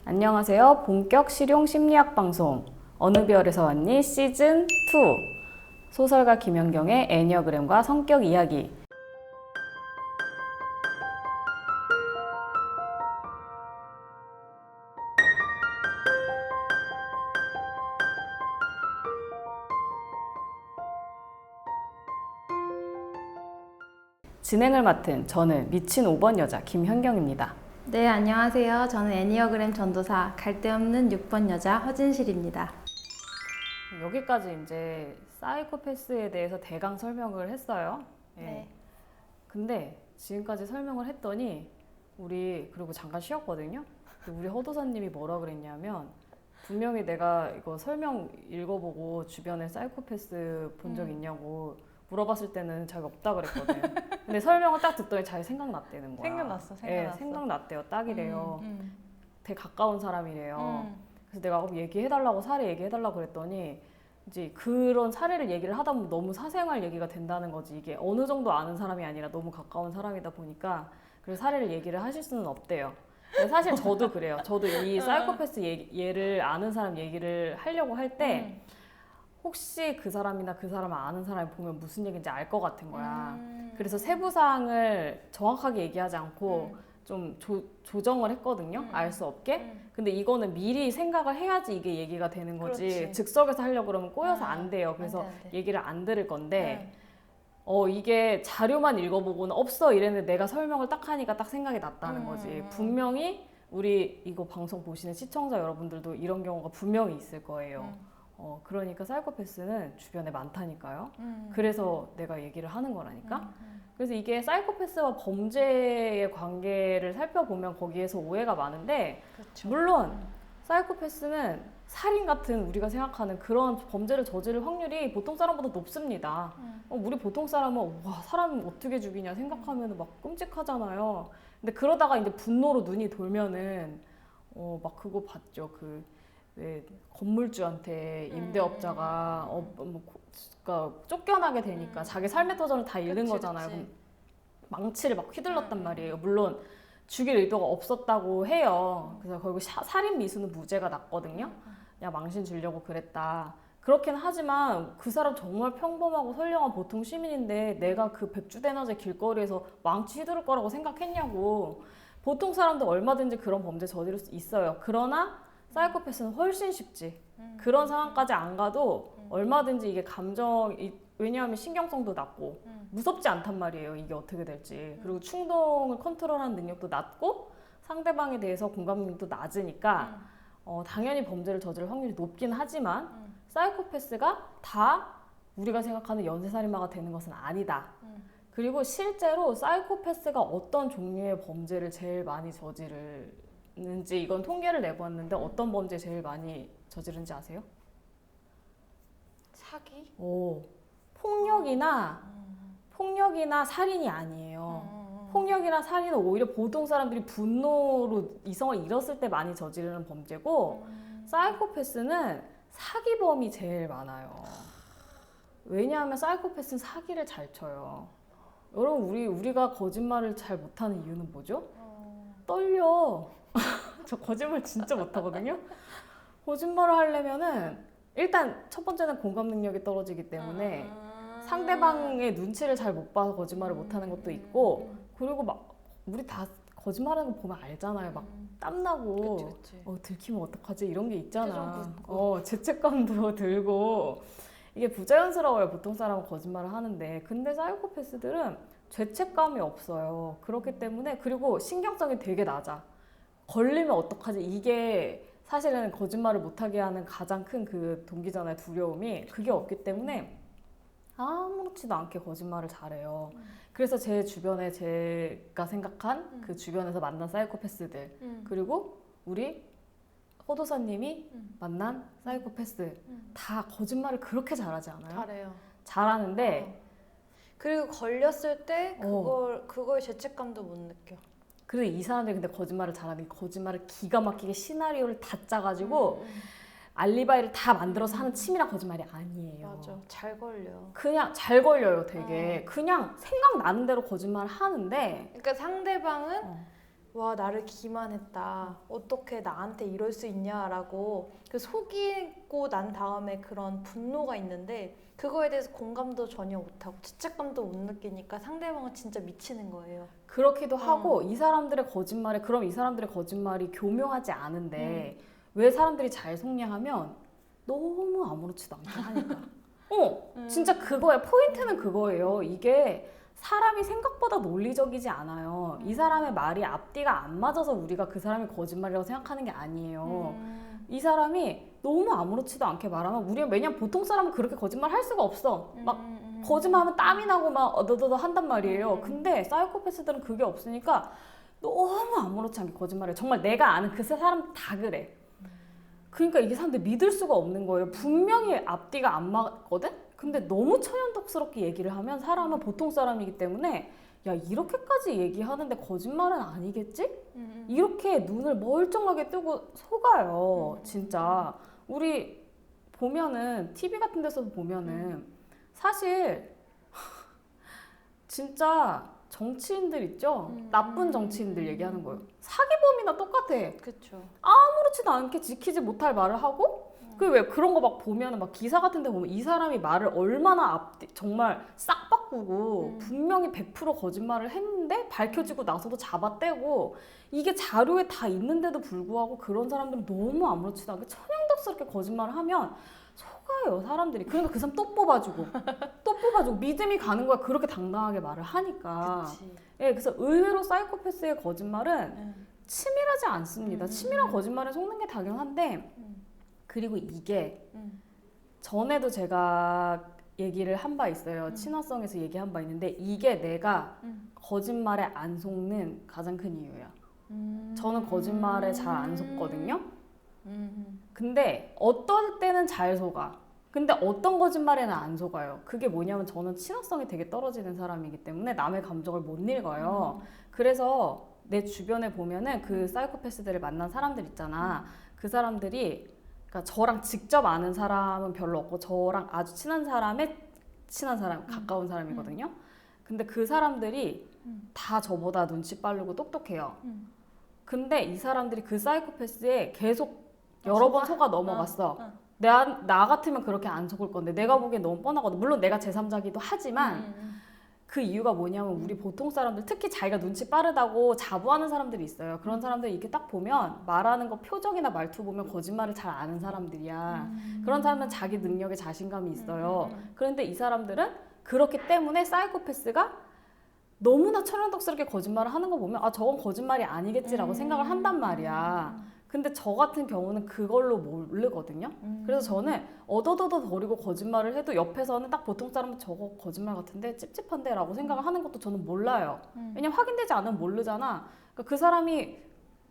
안녕하세요. 본격 실용 심리학 방송 어느 별에서 왔니 시즌 2 소설가 김연경의 애니어그램과 성격 이야기. 진행을 맡은 저는 미친 5번 여자 김현경입니다. 네, 안녕하세요. 저는 애니어그램 전도사 갈데 없는 6번 여자 허진실입니다. 여기까지 이제 사이코패스에 대해서 대강 설명을 했어요. 네. 근데 지금까지 설명을 했더니 우리 그리고 잠깐 쉬었거든요. 우리 허도사님이 뭐라 그랬냐면 분명히 내가 이거 설명 읽어보고 주변에 사이코패스 본 적 있냐고 물어봤을 때는 자기가 없다 그랬거든. 근데 설명을 딱 듣더니 자기 생각났다는 거야. 생각났어. 예, 생각났대요. 딱이래요. 되게 가까운 사람이래요. 그래서 내가 얘기해달라고 사례 얘기해달라고 그랬더니 이제 그런 사례를 얘기를 하다 보면 너무 사생활 얘기가 된다는 거지. 이게 어느 정도 아는 사람이 아니라 너무 가까운 사람이다 보니까 그래서 사례를 얘기를 하실 수는 없대요. 근데 사실 저도 그래요. 저도 이 사이코패스 얘를 아는 사람 얘기를 하려고 할 때 혹시 그 사람이나 그 사람을 아는 사람이 보면 무슨 얘기인지 알 것 같은 거야. 그래서 세부사항을 정확하게 얘기하지 않고 좀 조정을 했거든요. 알 수 없게. 근데 이거는 미리 생각을 해야지 이게 얘기가 되는 거지. 그렇지. 즉석에서 하려고 그러면 꼬여서 안 돼요. 그래서 안 돼. 얘기를 안 들을 건데 이게 자료만 읽어보고는 없어 이랬는데 내가 설명을 딱 하니까 딱 생각이 났다는 거지. 분명히 우리 이거 방송 보시는 시청자 여러분들도 이런 경우가 분명히 있을 거예요. 그러니까 사이코패스는 주변에 많다니까요. 그래서 내가 얘기를 하는 거라니까. 그래서 이게 사이코패스와 범죄의 관계를 살펴보면 거기에서 오해가 많은데 그렇죠. 물론 사이코패스는 살인 같은 우리가 생각하는 그런 범죄를 저지를 확률이 보통 사람보다 높습니다. 우리 보통 사람은 와 사람 어떻게 죽이냐 생각하면 막 끔찍하잖아요. 근데 그러다가 이제 분노로 눈이 돌면은 막 그거 봤죠. 왜 건물주한테 임대업자가 그러니까 쫓겨나게 되니까 자기 삶의 터전을 다 잃는 거잖아요. 그럼 망치를 막 휘둘렀단 말이에요. 물론 죽일 의도가 없었다고 해요. 그래서 결국 살인 미수는 무죄가 났거든요. 그냥 망신 주려고 그랬다. 그렇긴 하지만 그 사람 정말 평범하고 선량한 보통 시민인데 내가 그 백주대낮에 길거리에서 망치 휘두를 거라고 생각했냐고. 보통 사람도 얼마든지 그런 범죄 저지를 수 있어요. 그러나 사이코패스는 훨씬 쉽지. 그런 상황까지 안 가도 얼마든지 이게 왜냐하면 신경성도 낮고 무섭지 않단 말이에요. 이게 어떻게 될지. 그리고 충동을 컨트롤하는 능력도 낮고 상대방에 대해서 공감 능력도 낮으니까 당연히 범죄를 저지를 확률이 높긴 하지만 사이코패스가 다 우리가 생각하는 연쇄살인마가 되는 것은 아니다. 그리고 실제로 사이코패스가 어떤 종류의 범죄를 제일 많이 저지르는지 이건 통계를 내보았는데 어떤 범죄 제일 많이 저지르는지 아세요? 사기? 폭력이나 살인이 아니에요. 폭력이나 살인은 오히려 보통 사람들이 분노로 이성을 잃었을 때 많이 저지르는 범죄고 사이코패스는 사기범이 제일 많아요. 왜냐하면 사이코패스는 사기를 잘 쳐요. 여러분 우리가 거짓말을 잘 못하는 이유는 뭐죠? 떨려. 저 거짓말 진짜 못하거든요. 거짓말을 하려면은 일단 첫 번째는 공감 능력이 떨어지기 때문에 상대방의 눈치를 잘 못 봐서 거짓말을 못하는 것도 있고 그리고 막 우리 다 거짓말하는 거 보면 알잖아요. 막 땀나고 들키면 어떡하지 이런 게 있잖아. 죄책감도 들고 이게 부자연스러워요. 보통 사람은 거짓말을 하는데 근데 사이코패스들은 죄책감이 없어요. 그렇기 때문에 그리고 신경성이 되게 낮아. 걸리면 어떡하지 이게 사실은 거짓말을 못하게 하는 가장 큰 그 동기잖아요. 두려움이. 그게 없기 때문에 아무렇지도 않게 거짓말을 잘해요. 그래서 제 주변에 제가 생각한 그 주변에서 만난 사이코패스들 그리고 우리 호도사님이 만난 사이코패스 다 거짓말을 그렇게 잘하지 않아요? 잘해요. 잘하는데 그리고 걸렸을 때 그거의 죄책감도 못 느껴. 그래서 이 사람들이 근데 거짓말을 잘하는 거짓말을 기가 막히게 시나리오를 다 짜가지고 알리바이를 다 만들어서 하는 치밀한 거짓말이 아니에요. 맞아. 잘 걸려. 그냥 잘 걸려요 되게. 그냥 생각나는 대로 거짓말을 하는데 그러니까 상대방은 와, 나를 기만했다. 어떻게 나한테 이럴 수 있냐라고 그 속이고 난 다음에 그런 분노가 있는데 그거에 대해서 공감도 전혀 못하고 죄책감도 못 느끼니까 상대방은 진짜 미치는 거예요. 그렇기도 하고 이 사람들의 거짓말에 그럼 이 사람들의 거짓말이 교묘하지 않은데 음. 왜 사람들이 잘 속냐하면 너무 아무렇지도 않게 하니까. 진짜 그거예요. 포인트는 그거예요. 이게 사람이 생각보다 논리적이지 않아요. 이 사람의 말이 앞뒤가 안 맞아서 우리가 그 사람이 거짓말이라고 생각하는 게 아니에요. 이 사람이 너무 아무렇지도 않게 말하면 우리가 왜냐면 보통 사람은 그렇게 거짓말 할 수가 없어. 막 거짓말하면 땀이 나고 막 어더더더 한단 말이에요. 근데 사이코패스들은 그게 없으니까 너무 아무렇지 않게 거짓말해요. 정말 내가 아는 그 사람 다 그래. 그러니까 이게 사람들 믿을 수가 없는 거예요. 분명히 앞뒤가 안 맞거든? 근데 너무 천연덕스럽게 얘기를 하면 사람은 보통 사람이기 때문에 야 이렇게까지 얘기하는데 거짓말은 아니겠지? 이렇게 눈을 멀쩡하게 뜨고 속아요. 진짜 우리 보면은 TV 같은 데서도 보면은 사실 진짜 정치인들 있죠? 나쁜 정치인들 얘기하는 거예요. 사기범이나 똑같아. 그렇죠. 아무렇지도 않게 지키지 못할 말을 하고 그 왜 그런 거 막 보면은 막 기사 같은 데 보면 이 사람이 말을 얼마나 앞뒤 정말 싹 바꾸고 분명히 100% 거짓말을 했는데 밝혀지고 나서도 잡아떼고 이게 자료에 다 있는데도 불구하고 그런 사람들은 너무 아무렇지도 않게 천연덕스럽게 거짓말을 하면 속아요 사람들이. 그러니까 그 사람 또 뽑아주고 또 뽑아주고 믿음이 가는 거야. 그렇게 당당하게 말을 하니까. 그치. 예, 그래서 의외로 사이코패스의 거짓말은 치밀하지 않습니다. 치밀한 거짓말에 속는 게 당연한데 그리고 이게 전에도 제가 얘기를 한 바 있어요. 친화성에서 얘기한 바 있는데 이게 내가 거짓말에 안 속는 가장 큰 이유야. 저는 거짓말에 잘 안 속거든요. 근데 어떤 때는 잘 속아. 근데 어떤 거짓말에는 안 속아요. 그게 뭐냐면 저는 친화성이 되게 떨어지는 사람이기 때문에 남의 감정을 못 읽어요. 그래서 내 주변에 보면은 그 사이코패스들을 만난 사람들 있잖아. 그 사람들이 그러니까 저랑 직접 아는 사람은 별로 없고 저랑 아주 친한 사람의 친한 사람, 가까운 사람이거든요. 근데 그 사람들이 다 저보다 눈치 빠르고 똑똑해요. 근데 이 사람들이 그 사이코패스에 계속 여러 번 속아 넘어갔어. 나 같으면 그렇게 안 속을 건데 내가 보기엔 너무 뻔하거든. 물론 내가 제3자기도 하지만 그 이유가 뭐냐면 우리 보통 사람들 특히 자기가 눈치 빠르다고 자부하는 사람들이 있어요. 그런 사람들 이렇게 딱 보면 말하는 거 표정이나 말투 보면 거짓말을 잘 아는 사람들이야. 그런 사람은 자기 능력에 자신감이 있어요. 그런데 이 사람들은 그렇기 때문에 사이코패스가 너무나 천연덕스럽게 거짓말을 하는 거 보면 아 저건 거짓말이 아니겠지라고 생각을 한단 말이야. 근데 저 같은 경우는 그걸로 모르거든요. 그래서 저는 어더더더 버리고 거짓말을 해도 옆에서는 딱 보통 사람은 저거 거짓말 같은데 찝찝한데 라고 생각을 하는 것도 저는 몰라요. 왜냐면 확인되지 않으면 모르잖아. 그러니까 그 사람이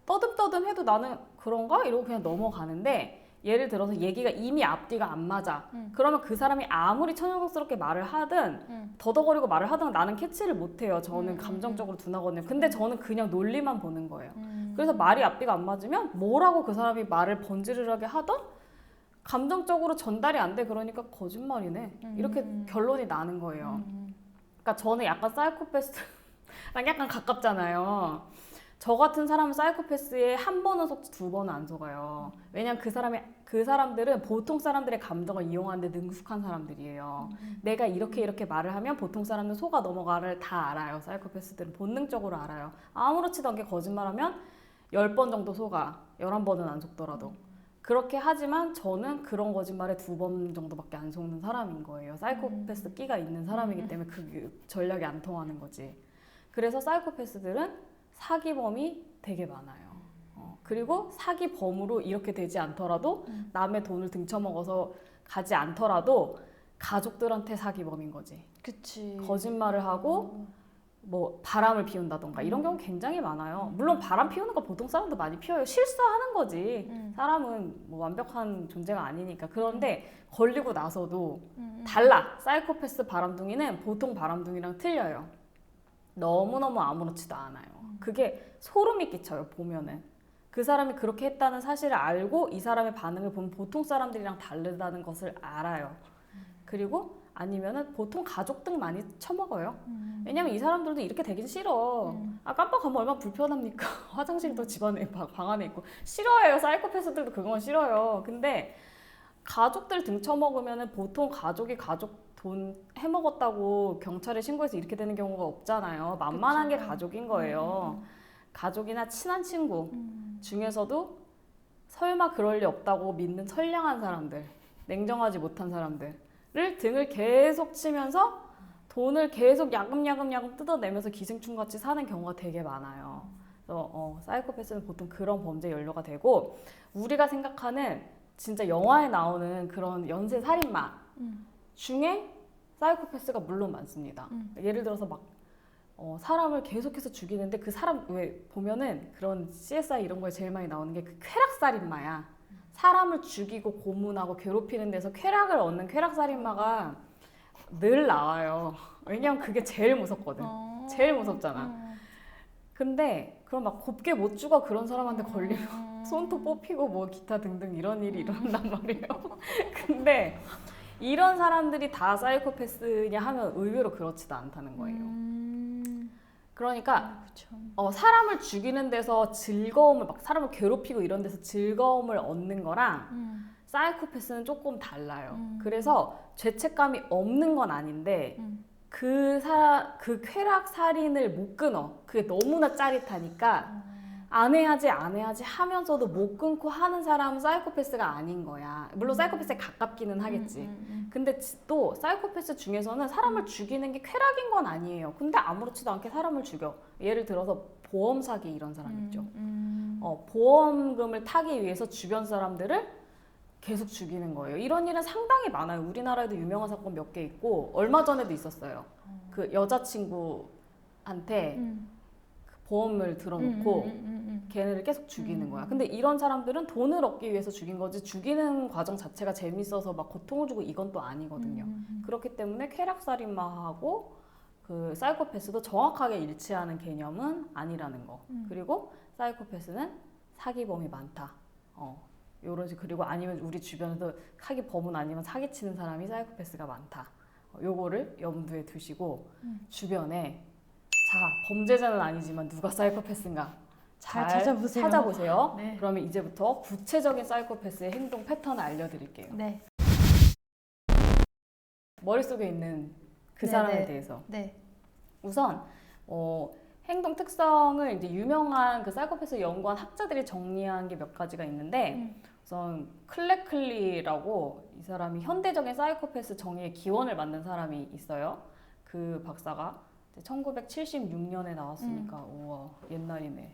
떠듬떠듬 해도 나는 그런가? 이러고 그냥 넘어가는데 예를 들어서 얘기가 이미 앞뒤가 안 맞아. 그러면 그 사람이 아무리 천연덕스럽게 말을 하든 더덕거리고 말을 하든 나는 캐치를 못해요. 저는 감정적으로 둔하거든요. 근데 저는 그냥 논리만 보는 거예요. 그래서 말이 앞뒤가 안 맞으면 뭐라고 그 사람이 말을 번지르르하게 하던 감정적으로 전달이 안 돼. 그러니까 거짓말이네. 이렇게 결론이 나는 거예요. 그러니까 저는 약간 사이코패스랑 약간 가깝잖아요. 저 같은 사람은 사이코패스에 한 번은 속지 두 번은 안 속아요. 왜냐면 그 사람들은 보통 사람들의 감정을 이용하는데 능숙한 사람들이에요. 내가 이렇게 말을 하면 보통 사람들은 속아 넘어가를 다 알아요. 사이코패스들은 본능적으로 알아요. 아무렇지도 않게 거짓말하면 10번 정도 속아. 11번은 안 속더라도. 그렇게 하지만 저는 그런 거짓말에 2번 정도밖에 안 속는 사람인 거예요. 사이코패스 끼가 있는 사람이기 때문에 그 전략이 안 통하는 거지. 그래서 사이코패스들은 사기범이 되게 많아요. 그리고 사기범으로 이렇게 되지 않더라도 남의 돈을 등쳐먹어서 가지 않더라도 가족들한테 사기범인 거지. 그치. 거짓말을 하고 뭐 바람을 피운다던가 이런 경우 굉장히 많아요. 물론 바람 피우는 거 보통 사람도 많이 피워요. 실수하는 거지. 사람은 뭐 완벽한 존재가 아니니까. 그런데 걸리고 나서도 달라. 사이코패스 바람둥이는 보통 바람둥이랑 틀려요. 너무너무 아무렇지도 않아요. 그게 소름이 끼쳐요. 보면은. 그 사람이 그렇게 했다는 사실을 알고 이 사람의 반응을 보면 보통 사람들이랑 다르다는 것을 알아요. 그리고 아니면은 보통 가족 등 많이 처먹어요. 왜냐면 이 사람들도 이렇게 되긴 싫어. 아, 깜빡하면 얼마나 불편합니까? 화장실도 집안에 방 안에 있고 싫어해요. 사이코패스들도 그건 싫어요. 근데 가족들 등쳐먹으면은 보통 가족이 가족 돈 해먹었다고 경찰에 신고해서 이렇게 되는 경우가 없잖아요. 만만한 게 가족인 거예요. 가족이나 친한 친구 중에서도 설마 그럴 리 없다고 믿는 선량한 사람들, 냉정하지 못한 사람들을 등을 계속 치면서 돈을 계속 야금야금 뜯어내면서 기생충 같이 사는 경우가 되게 많아요. 그래서 사이코패스는 보통 그런 범죄 연료가 되고, 우리가 생각하는 진짜 영화에 나오는 그런 연쇄 살인마 중에 사이코패스가 물론 많습니다. 예를 들어서 막 사람을 계속해서 죽이는데 그 사람 왜 보면은 그런 CSI 이런 거에 제일 많이 나오는 게 그 쾌락살인마야. 사람을 죽이고 고문하고 괴롭히는 데서 쾌락을 얻는 쾌락살인마가 늘 나와요. 왜냐면 그게 제일 무섭거든. 제일 무섭잖아. 근데 그럼 막 곱게 못 죽어 그런 사람한테 걸리면 손톱 뽑히고 뭐 기타 등등 이런 일이 일어난단 말이에요. 근데 이런 사람들이 다 사이코패스냐 하면 의외로 그렇지도 않다는 거예요. 그러니까 사람을 죽이는 데서 즐거움을 막 사람을 괴롭히고 이런 데서 즐거움을 얻는 거랑 사이코패스는 조금 달라요. 그래서 죄책감이 없는 건 아닌데 그 쾌락 살인을 못 끊어. 그게 너무나 짜릿하니까 안 해야지 하면서도 못 끊고 하는 사람은 사이코패스가 아닌 거야. 물론 사이코패스에 가깝기는 하겠지. 근데 또 사이코패스 중에서는 사람을 죽이는 게 쾌락인 건 아니에요. 근데 아무렇지도 않게 사람을 죽여. 예를 들어서 보험 사기 이런 사람 있죠. 보험금을 타기 위해서 주변 사람들을 계속 죽이는 거예요. 이런 일은 상당히 많아요. 우리나라에도 유명한 사건 몇 개 있고 얼마 전에도 있었어요. 그 여자친구한테 보험을 들어놓고 걔네를 계속 죽이는 거야. 근데 이런 사람들은 돈을 얻기 위해서 죽인 거지 죽이는 과정 자체가 재밌어서 막 고통을 주고 이건 또 아니거든요. 그렇기 때문에 쾌락살인마하고 그 사이코패스도 정확하게 일치하는 개념은 아니라는 거. 그리고 사이코패스는 사기범이 많다. 요런 식. 그리고 아니면 우리 주변에서 사기범은 아니면 사기치는 사람이 사이코패스가 많다. 요거를 염두에 두시고 주변에 자, 범죄자는 아니지만 누가 사이코패스인가 잘 찾아보세요. 네. 그러면 이제부터 구체적인 사이코패스의 행동 패턴을 알려드릴게요. 네. 머릿속에 있는 그 네, 사람에 네. 대해서. 네. 우선 행동 특성을 이제 유명한 그 사이코패스 연구한 학자들이 정리한 게 몇 가지가 있는데 우선 클레클리라고 이 사람이 현대적인 사이코패스 정의의 기원을 만든 사람이 있어요. 그 박사가 1976년에 나왔으니까 우와 옛날이네.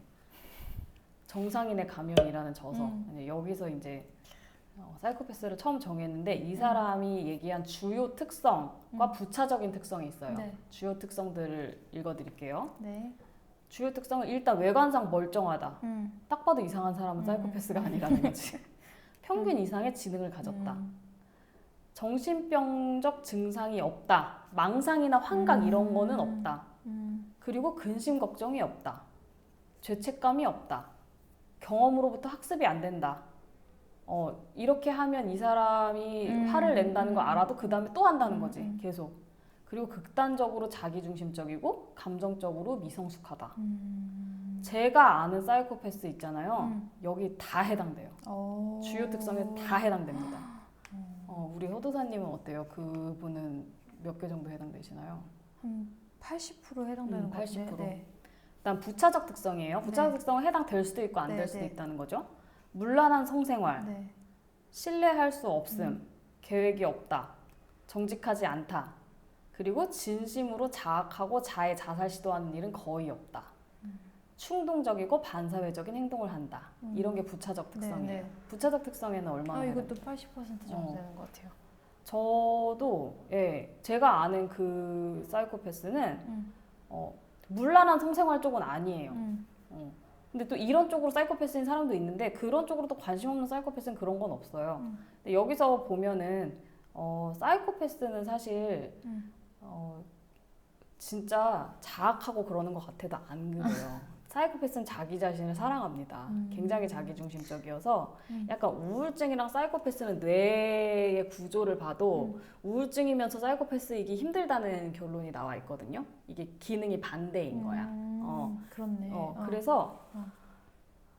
정상인의 가면이라는 저서 여기서 이제 사이코패스를 처음 정했는데 이 사람이 얘기한 주요 특성과 부차적인 특성이 있어요. 네. 주요 특성들을 읽어드릴게요. 네. 주요 특성은 일단 외관상 멀쩡하다. 딱 봐도 이상한 사람은 사이코패스가 아니라는 거지. 평균 이상의 지능을 가졌다. 정신병적 증상이 없다. 망상이나 환각 이런 거는 없다. 그리고 근심 걱정이 없다. 죄책감이 없다. 경험으로부터 학습이 안 된다. 이렇게 하면 이 사람이 화를 낸다는 거 알아도 그 다음에 또 한다는 거지. 계속. 그리고 극단적으로 자기중심적이고 감정적으로 미성숙하다. 제가 아는 사이코패스 있잖아요. 여기 다 해당돼요. 주요 특성에 다 해당됩니다. 우리 허도사님은 어때요? 그분은 몇 개 정도 해당되시나요? 한 80% 해당되는 것 같아요. 80%. 네. 일단 부차적 특성이에요. 부차적 네. 특성은 해당될 수도 있고 안 될 네, 수도 네. 있다는 거죠. 문란한 성생활, 네. 신뢰할 수 없음, 계획이 없다, 정직하지 않다, 그리고 진심으로 자학하고 자해 자살 시도하는 일은 거의 없다. 충동적이고 반사회적인 행동을 한다. 이런 게 부차적 특성이에요. 네, 네. 부차적 특성에는 얼마나 이것도 80% 정도 되는 것 같아요. 저도 제가 아는 그 사이코패스는 문란한 성생활 쪽은 아니에요. 근데 또 이런 쪽으로 사이코패스인 사람도 있는데 그런 쪽으로 또 관심 없는 사이코패스는 그런 건 없어요. 근데 여기서 보면은 사이코패스는 사실 진짜 자학하고 그러는 것 같아도 안 그래요. 사이코패스는 자기 자신을 사랑합니다. 굉장히 자기중심적이어서 약간 우울증이랑 사이코패스는 뇌의 구조를 봐도 우울증이면서 사이코패스이기 힘들다는 결론이 나와 있거든요. 이게 기능이 반대인 거야. 그렇네. 그래서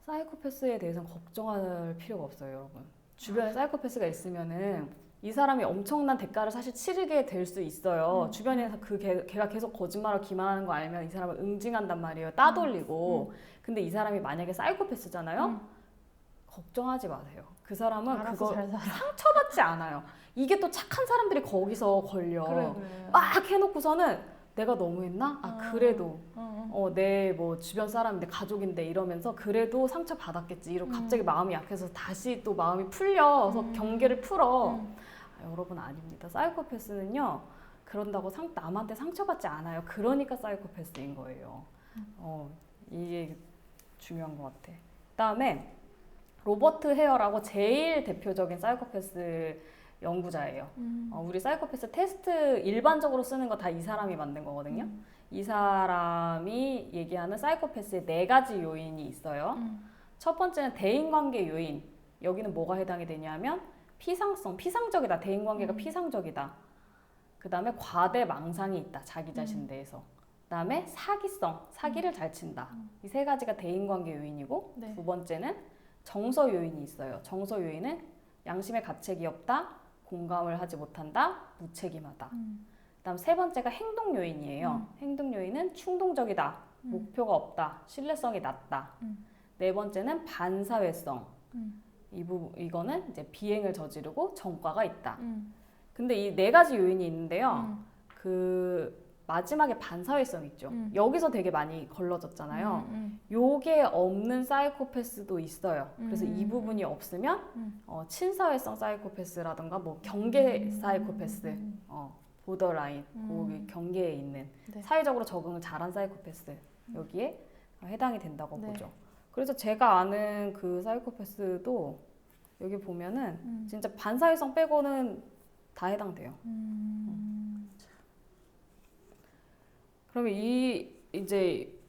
사이코패스에 대해서는 걱정할 필요가 없어요, 여러분. 주변에 사이코패스가 있으면은 이 사람이 엄청난 대가를 사실 치르게 될 수 있어요. 주변에서 걔가 계속 거짓말을 기만하는 거 알면 이 사람을 응징한단 말이에요. 따돌리고. 근데 이 사람이 만약에 사이코패스잖아요. 걱정하지 마세요. 그 사람은 알아서 그거 잘 살아. 상처받지 않아요. 이게 또 착한 사람들이 거기서 걸려. 그래. 막 해놓고서는 내가 너무했나? 그래도 내 뭐 주변 사람인데 가족인데 이러면서 그래도 상처 받았겠지. 이러고 갑자기 마음이 약해서 다시 또 마음이 풀려서 경계를 풀어. 여러분 아닙니다. 사이코패스는요. 그런다고 남한테 상처받지 않아요. 그러니까 사이코패스인 거예요. 이게 중요한 것 같아. 그다음에 로버트 헤어라고 제일 대표적인 사이코패스 연구자예요. 우리 사이코패스 테스트 일반적으로 쓰는 거 다 이 사람이 만든 거거든요. 이 사람이 얘기하는 사이코패스의 4가지 요인이 있어요. 첫 번째는 대인관계 요인. 여기는 뭐가 해당이 되냐면 피상적이다. 대인관계가 피상적이다. 그 다음에 과대 망상이 있다. 자기 자신에 대해서. 그 다음에 사기를 잘 친다. 이 3가지가 대인관계 요인이고 네. 두 번째는 정서 요인이 있어요. 정서 요인은 양심의 가책이 없다. 공감을 하지 못한다. 무책임하다. 그다음 3번째가 행동 요인이에요. 행동 요인은 충동적이다. 목표가 없다. 신뢰성이 낮다. 4번째는 반사회성. 이거는 이제 비행을 저지르고 전과가 있다. 근데 이 4가지 요인이 있는데요. 그 마지막에 반사회성 있죠. 여기서 되게 많이 걸러졌잖아요. 요게 없는 사이코패스도 있어요. 그래서 이 부분이 없으면 친사회성 사이코패스라든가 뭐 경계 사이코패스, 보더라인, 그 경계에 있는 네. 사회적으로 적응을 잘한 사이코패스 여기에 해당이 된다고 네. 보죠. 그래서 제가 아는 그 사이코패스도 여기 보면은 진짜 반사회성 빼고는 다 해당돼요. 그러면 이제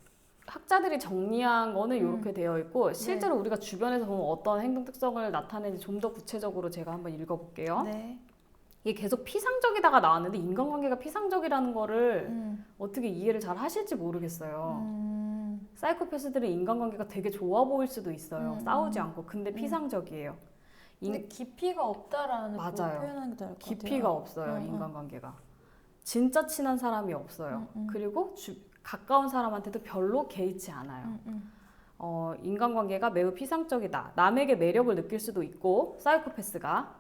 학자들이 정리한 거는 이렇게 되어 있고 실제로 우리가 주변에서 보면 어떤 행동 특성을 나타내는지 좀 더 구체적으로 제가 한번 읽어볼게요. 네. 이게 계속 피상적이다가 나왔는데 인간관계가 피상적이라는 거를 어떻게 이해를 잘 하실지 모르겠어요. 사이코패스들은 인간관계가 되게 좋아 보일 수도 있어요. 싸우지 않고. 근데 피상적이에요. 근데 깊이가 없다라는 맞아요. 거 표현하는 게 나을 것 같아요. 깊이가 없어요. 인간관계가. 진짜 친한 사람이 없어요. 그리고 가까운 사람한테도 별로 개의치 않아요. 인간관계가 매우 피상적이다. 남에게 매력을 느낄 수도 있고 사이코패스가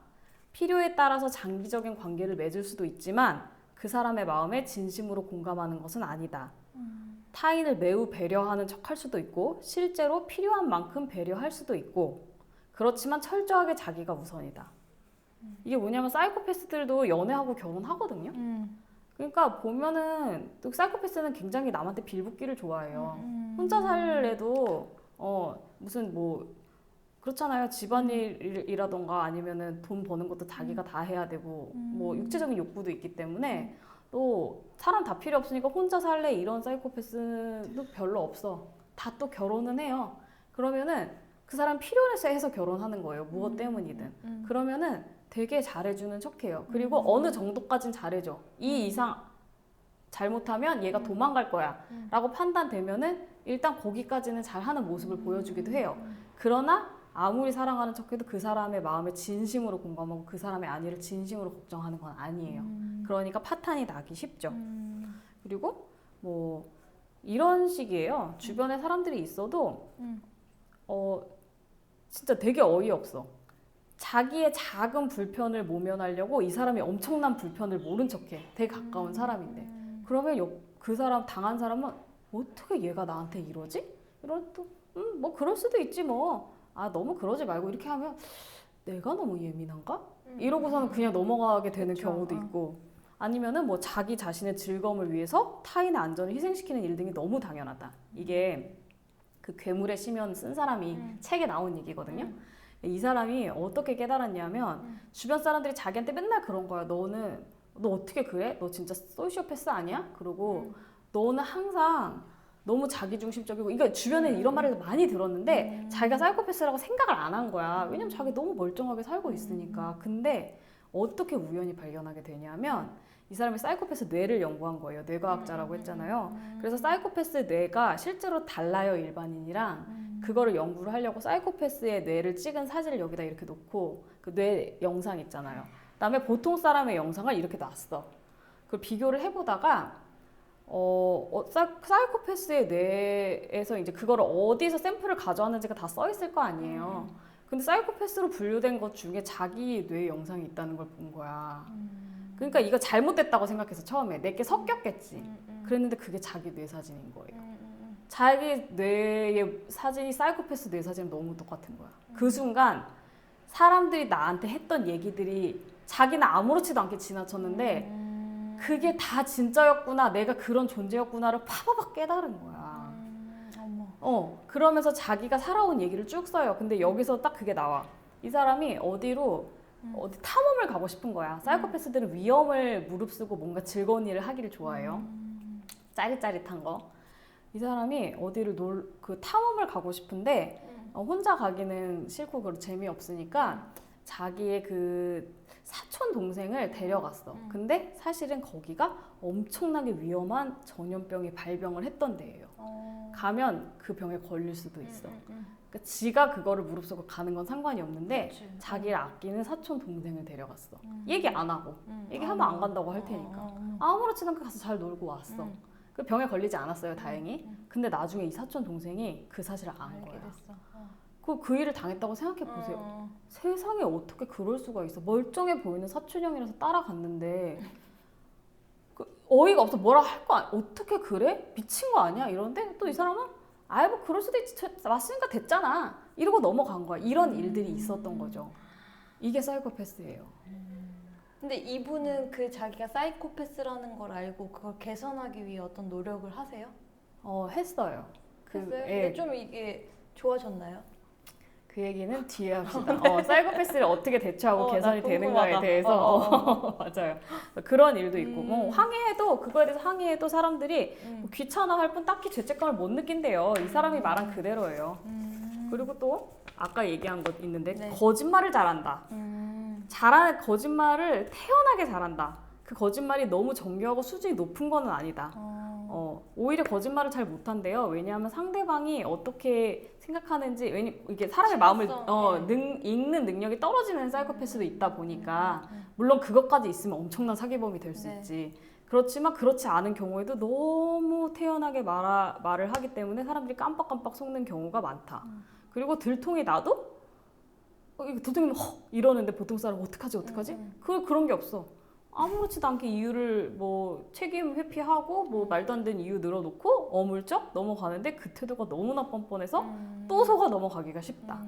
필요에 따라서 장기적인 관계를 맺을 수도 있지만 그 사람의 마음에 진심으로 공감하는 것은 아니다. 타인을 매우 배려하는 척할 수도 있고 실제로 필요한 만큼 배려할 수도 있고 그렇지만 철저하게 자기가 우선이다. 이게 뭐냐면 사이코패스들도 연애하고 결혼하거든요. 그러니까 보면은 또 사이코패스는 굉장히 남한테 빌붙기를 좋아해요. 혼자 살래도 무슨 뭐 그렇잖아요. 집안일이라던가 아니면은 돈 버는 것도 자기가 다 해야 되고 뭐 육체적인 욕구도 있기 때문에 또 사람 다 필요 없으니까 혼자 살래 이런 사이코패스도 별로 없어. 다 또 결혼은 해요. 그러면은 그 사람 필요해서 결혼하는 거예요. 무엇 때문이든. 그러면은 되게 잘해주는 척해요. 그리고 어느 정도까진 잘해줘. 이 이상 잘못하면 얘가 도망갈 거야 라고 판단되면은 일단 거기까지는 잘하는 모습을 보여주기도 해요. 그러나 아무리 사랑하는 척해도 그 사람의 마음에 진심으로 공감하고 그 사람의 안위를 진심으로 걱정하는 건 아니에요. 그러니까 파탄이 나기 쉽죠. 그리고 뭐 이런 식이에요. 주변에 사람들이 있어도 진짜 되게 어이없어. 자기의 작은 불편을 모면하려고 이 사람이 엄청난 불편을 모른 척해. 되게 가까운 사람인데. 그러면 그 사람 당한 사람은 어떻게 얘가 나한테 이러지? 이러면 또 뭐 그럴 수도 있지 뭐. 너무 그러지 말고 이렇게 하면 내가 너무 예민한가? 이러고서는 그냥 넘어가게 되는 그쵸. 경우도 있고 아니면은 뭐 자기 자신의 즐거움을 위해서 타인의 안전을 희생시키는 일 등이 너무 당연하다. 이게 그 괴물의 심연 쓴 사람이 책에 나온 얘기거든요. 이 사람이 어떻게 깨달았냐면 주변 사람들이 자기한테 맨날 그런 거야. 너 어떻게 그래? 너 진짜 소시오패스 아니야? 그러고 너는 항상 너무 자기중심적이고 이거 주변에 이런 말을 많이 들었는데 자기가 사이코패스라고 생각을 안 한 거야. 왜냐면 자기 너무 멀쩡하게 살고 있으니까. 근데 어떻게 우연히 발견하게 되냐면 이 사람이 사이코패스 뇌를 연구한 거예요. 뇌과학자라고 했잖아요. 그래서 사이코패스 뇌가 실제로 달라요, 일반인이랑. 그거를 연구를 하려고 사이코패스의 뇌를 찍은 사진을 여기다 이렇게 놓고 그 뇌 영상 있잖아요. 그다음에 보통 사람의 영상을 이렇게 놨어. 그걸 비교를 해보다가 사이코패스의 뇌에서 이제 그거를 어디서 샘플을 가져왔는지가 다 써 있을 거 아니에요. 근데 사이코패스로 분류된 것 중에 자기 뇌 영상이 있다는 걸 본 거야. 그러니까 이거 잘못됐다고 생각해서 처음에 내게 섞였겠지. 그랬는데 그게 자기 뇌 사진인 거예요. 자기 뇌의 사진이 사이코패스 뇌 사진이랑 너무 똑같은 거야. 그 순간 사람들이 나한테 했던 얘기들이 자기는 아무렇지도 않게 지나쳤는데 그게 다 진짜였구나, 내가 그런 존재였구나를 파바박 깨달은 거야. 그러면서 자기가 살아온 얘기를 쭉 써요. 근데 여기서 딱 그게 나와. 이 사람이 어디 탐험을 가고 싶은 거야. 사이코패스들은 위험을 무릅쓰고 뭔가 즐거운 일을 하기를 좋아해요. 짜릿짜릿한 거. 이 사람이 어디를 탐험을 가고 싶은데 혼자 가기는 싫고 재미없으니까 자기의 그 사촌 동생을 데려갔어. 근데 사실은 거기가 엄청나게 위험한 전염병이 발병을 했던 데예요. 가면 그 병에 걸릴 수도 있어. 그러니까 지가 그거를 무릅쓰고 가는 건 상관이 없는데 그치. 자기를 아끼는 사촌 동생을 데려갔어. 얘기 안 하고. 얘기하면 안 간다고 할 테니까. 아무렇지도 않게 가서 잘 놀고 왔어. 그 병에 걸리지 않았어요, 다행히. 근데 나중에 이 사촌 동생이 그 사실을 안 거야. 그 일을 당했다고 생각해 보세요. 세상에 어떻게 그럴 수가 있어. 멀쩡해 보이는 사촌형이라서 따라갔는데 어이가 없어. 뭐라 할 거 아니야. 어떻게 그래? 미친 거 아니야? 이러는데 또 이 사람은 아이 뭐 그럴 수도 있지. 왔으니까 됐잖아. 이러고 넘어간 거야. 이런 일들이 있었던 거죠. 이게 사이코패스예요. 근데 이분은 그 자기가 사이코패스라는 걸 알고 그걸 개선하기 위해 어떤 노력을 하세요? 했어요. 했어요? 근데 좀 이게 좋아졌나요? 그 얘기는 뒤에 합시다. 사이코패스를 어떻게 대처하고 개선이 나 되는가에 궁금하다. 대해서 맞아요. 그런 일도 있고 항의해도 그거에 대해서 항의해도 사람들이 뭐 귀찮아할 뿐 딱히 죄책감을 못 느낀대요. 이 사람이 말한 그대로예요. 그리고 또 아까 얘기한 것 있는데 네. 거짓말을 잘한다. 잘하는 거짓말을 태연하게 잘한다. 그 거짓말이 너무 정교하고 수준이 높은 건 아니다. 오히려 거짓말을 잘 못한대요. 왜냐하면 상대방이 어떻게 생각하는지, 이게 사람의 마음을 읽는 능력이 떨어지는 사이코패스도 있다 보니까 물론 그것까지 있으면 엄청난 사기범이 될 수 네. 있지. 그렇지만 그렇지 않은 경우에도 너무 태연하게 말을 하기 때문에 사람들이 깜빡깜빡 속는 경우가 많다. 그리고 들통이 나도 들통이면 이러는데 보통 사람은 어떡하지? 그런 게 없어. 아무렇지도 않게 이유를 뭐 책임 회피하고 뭐 말도 안 되는 이유 늘어놓고 어물쩍 넘어가는데 그 태도가 너무나 뻔뻔해서 또 속아 넘어가기가 쉽다.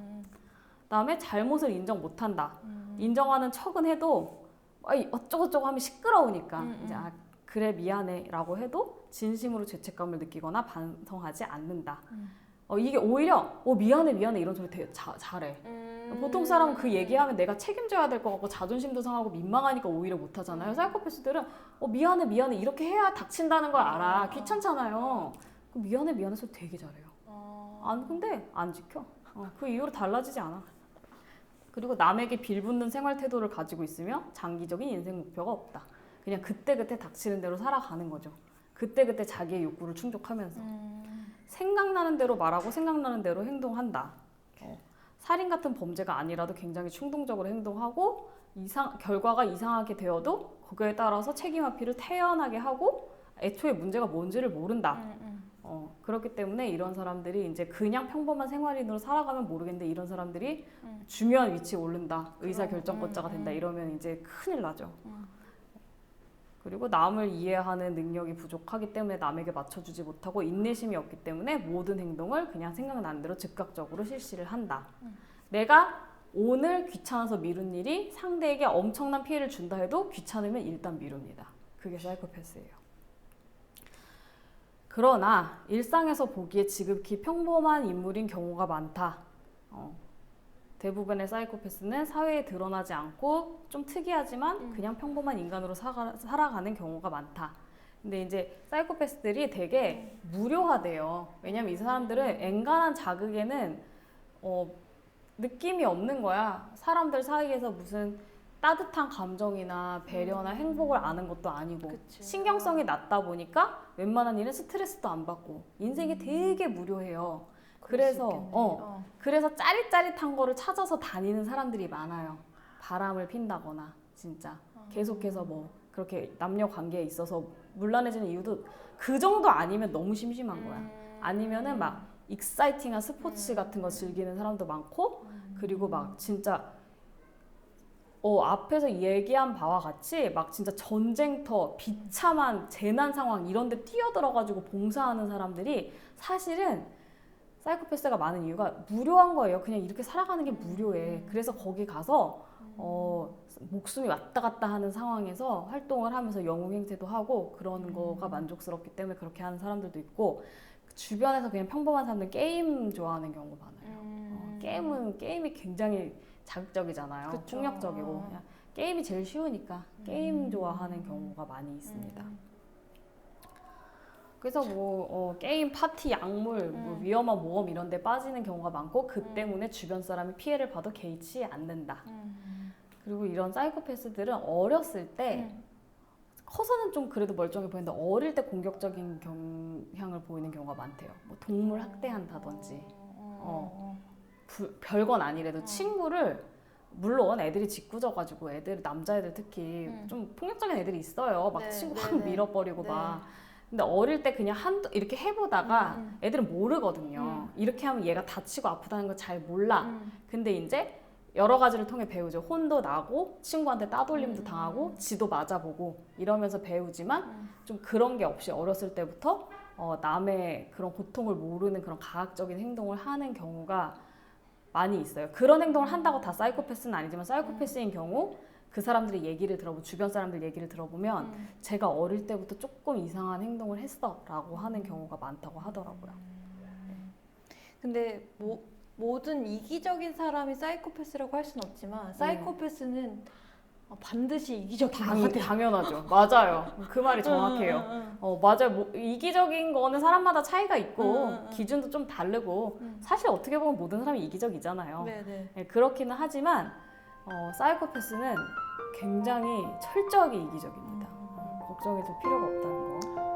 그다음에 잘못을 인정 못한다. 인정하는 척은 해도 어쩌고저쩌고 하면 시끄러우니까 이제 그래 미안해라고 해도 진심으로 죄책감을 느끼거나 반성하지 않는다. 이게 오히려 미안해 이런 소리 되게 잘해. 보통 사람은 그 얘기하면 내가 책임져야 될 것 같고 자존심도 상하고 민망하니까 오히려 못하잖아요. 사이코패스들은 미안해 이렇게 해야 닥친다는 걸 알아. 귀찮잖아요. 미안해 소리 되게 잘해요. 근데 안 지켜. 그 이후로 달라지지 않아. 그리고 남에게 빌붙는 생활 태도를 가지고 있으며 장기적인 인생 목표가 없다. 그냥 그때그때 닥치는 대로 살아가는 거죠. 그때그때 자기의 욕구를 충족하면서 생각나는 대로 말하고 생각나는 대로 행동한다. 살인 같은 범죄가 아니라도 굉장히 충동적으로 행동하고 결과가 이상하게 되어도 거기에 따라서 책임 회피를 태연하게 하고 애초에 문제가 뭔지를 모른다. 그렇기 때문에 이런 사람들이 이제 그냥 평범한 생활인으로 살아가면 모르겠는데 이런 사람들이 중요한 위치에 오른다. 의사결정권자가 된다. 이러면 이제 큰일 나죠. 그리고 남을 이해하는 능력이 부족하기 때문에 남에게 맞춰주지 못하고 인내심이 없기 때문에 모든 행동을 그냥 생각나는 대로 즉각적으로 실시를 한다. 내가 오늘 귀찮아서 미룬 일이 상대에게 엄청난 피해를 준다 해도 귀찮으면 일단 미룹니다. 그게 사이코패스예요. 그러나 일상에서 보기에 지극히 평범한 인물인 경우가 많다. 대부분의 사이코패스는 사회에 드러나지 않고 좀 특이하지만 그냥 평범한 인간으로 살아가는 경우가 많다. 근데 이제 사이코패스들이 되게 무료하대요. 왜냐면 이 사람들은 엔간한 자극에는 느낌이 없는 거야. 사람들 사이에서 무슨 따뜻한 감정이나 배려나 행복을 아는 것도 아니고 그치. 신경성이 낮다 보니까 웬만한 일은 스트레스도 안 받고 인생이 되게 무료해요. 그래서 짜릿짜릿한 거를 찾아서 다니는 사람들이 많아요. 바람을 핀다거나 진짜 계속해서 뭐 그렇게 남녀 관계에 있어서 문란해지는 이유도 그 정도 아니면 너무 심심한 거야. 아니면은 막 익사이팅한 스포츠 같은 거 즐기는 사람도 많고 그리고 막 진짜 앞에서 얘기한 바와 같이 막 진짜 전쟁터, 비참한 재난 상황 이런 데 뛰어들어가지고 봉사하는 사람들이 사실은 사이코패스가 많은 이유가 무료한 거예요. 그냥 이렇게 살아가는 게 무료해. 그래서 거기 가서 목숨이 왔다 갔다 하는 상황에서 활동을 하면서 영웅 행세도 하고 그런 거가 만족스럽기 때문에 그렇게 하는 사람들도 있고 주변에서 그냥 평범한 사람들 게임 좋아하는 경우가 많아요. 게임이 굉장히 자극적이잖아요. 그쵸. 폭력적이고 그냥 게임이 제일 쉬우니까 게임 좋아하는 경우가 많이 있습니다. 그래서 뭐 게임, 파티, 약물, 뭐 위험한 모험 이런 데 빠지는 경우가 많고 그 때문에 주변 사람이 피해를 봐도 개의치 않는다. 그리고 이런 사이코패스들은 어렸을 때 커서는 좀 그래도 멀쩡해 보이는데 어릴 때 공격적인 경향을 보이는 경우가 많대요. 뭐 동물 학대한다든지 별건 아니래도 친구를 물론 애들이 짓궂어가지고 남자애들 특히 좀 폭력적인 애들이 있어요. 막 네, 친구 네, 확 네. 밀어버리고 네. 막. 근데 어릴 때 그냥 이렇게 해보다가 애들은 모르거든요. 이렇게 하면 얘가 다치고 아프다는 걸 잘 몰라. 근데 이제 여러 가지를 통해 배우죠. 혼도 나고 친구한테 따돌림도 당하고 지도 맞아보고 이러면서 배우지만 좀 그런 게 없이 어렸을 때부터 남의 그런 고통을 모르는 그런 가학적인 행동을 하는 경우가 많이 있어요. 그런 행동을 한다고 다 사이코패스는 아니지만 사이코패스인 경우 그 사람들의 얘기를 들어보면 주변 사람들 얘기를 들어보면 제가 어릴 때부터 조금 이상한 행동을 했어라고 하는 경우가 많다고 하더라고요. 근데 모든 이기적인 사람이 사이코패스라고 할 수는 없지만 사이코패스는 반드시 이기적인 것 같아요. 당연하죠. 맞아요. 그 말이 정확해요. 맞아요. 뭐, 이기적인 거는 사람마다 차이가 있고 기준도 좀 다르고 사실 어떻게 보면 모든 사람이 이기적이잖아요. 네네. 네, 그렇기는 하지만 사이코패스는 굉장히 철저하게 이기적입니다. 걱정해줄 필요가 없다는 거.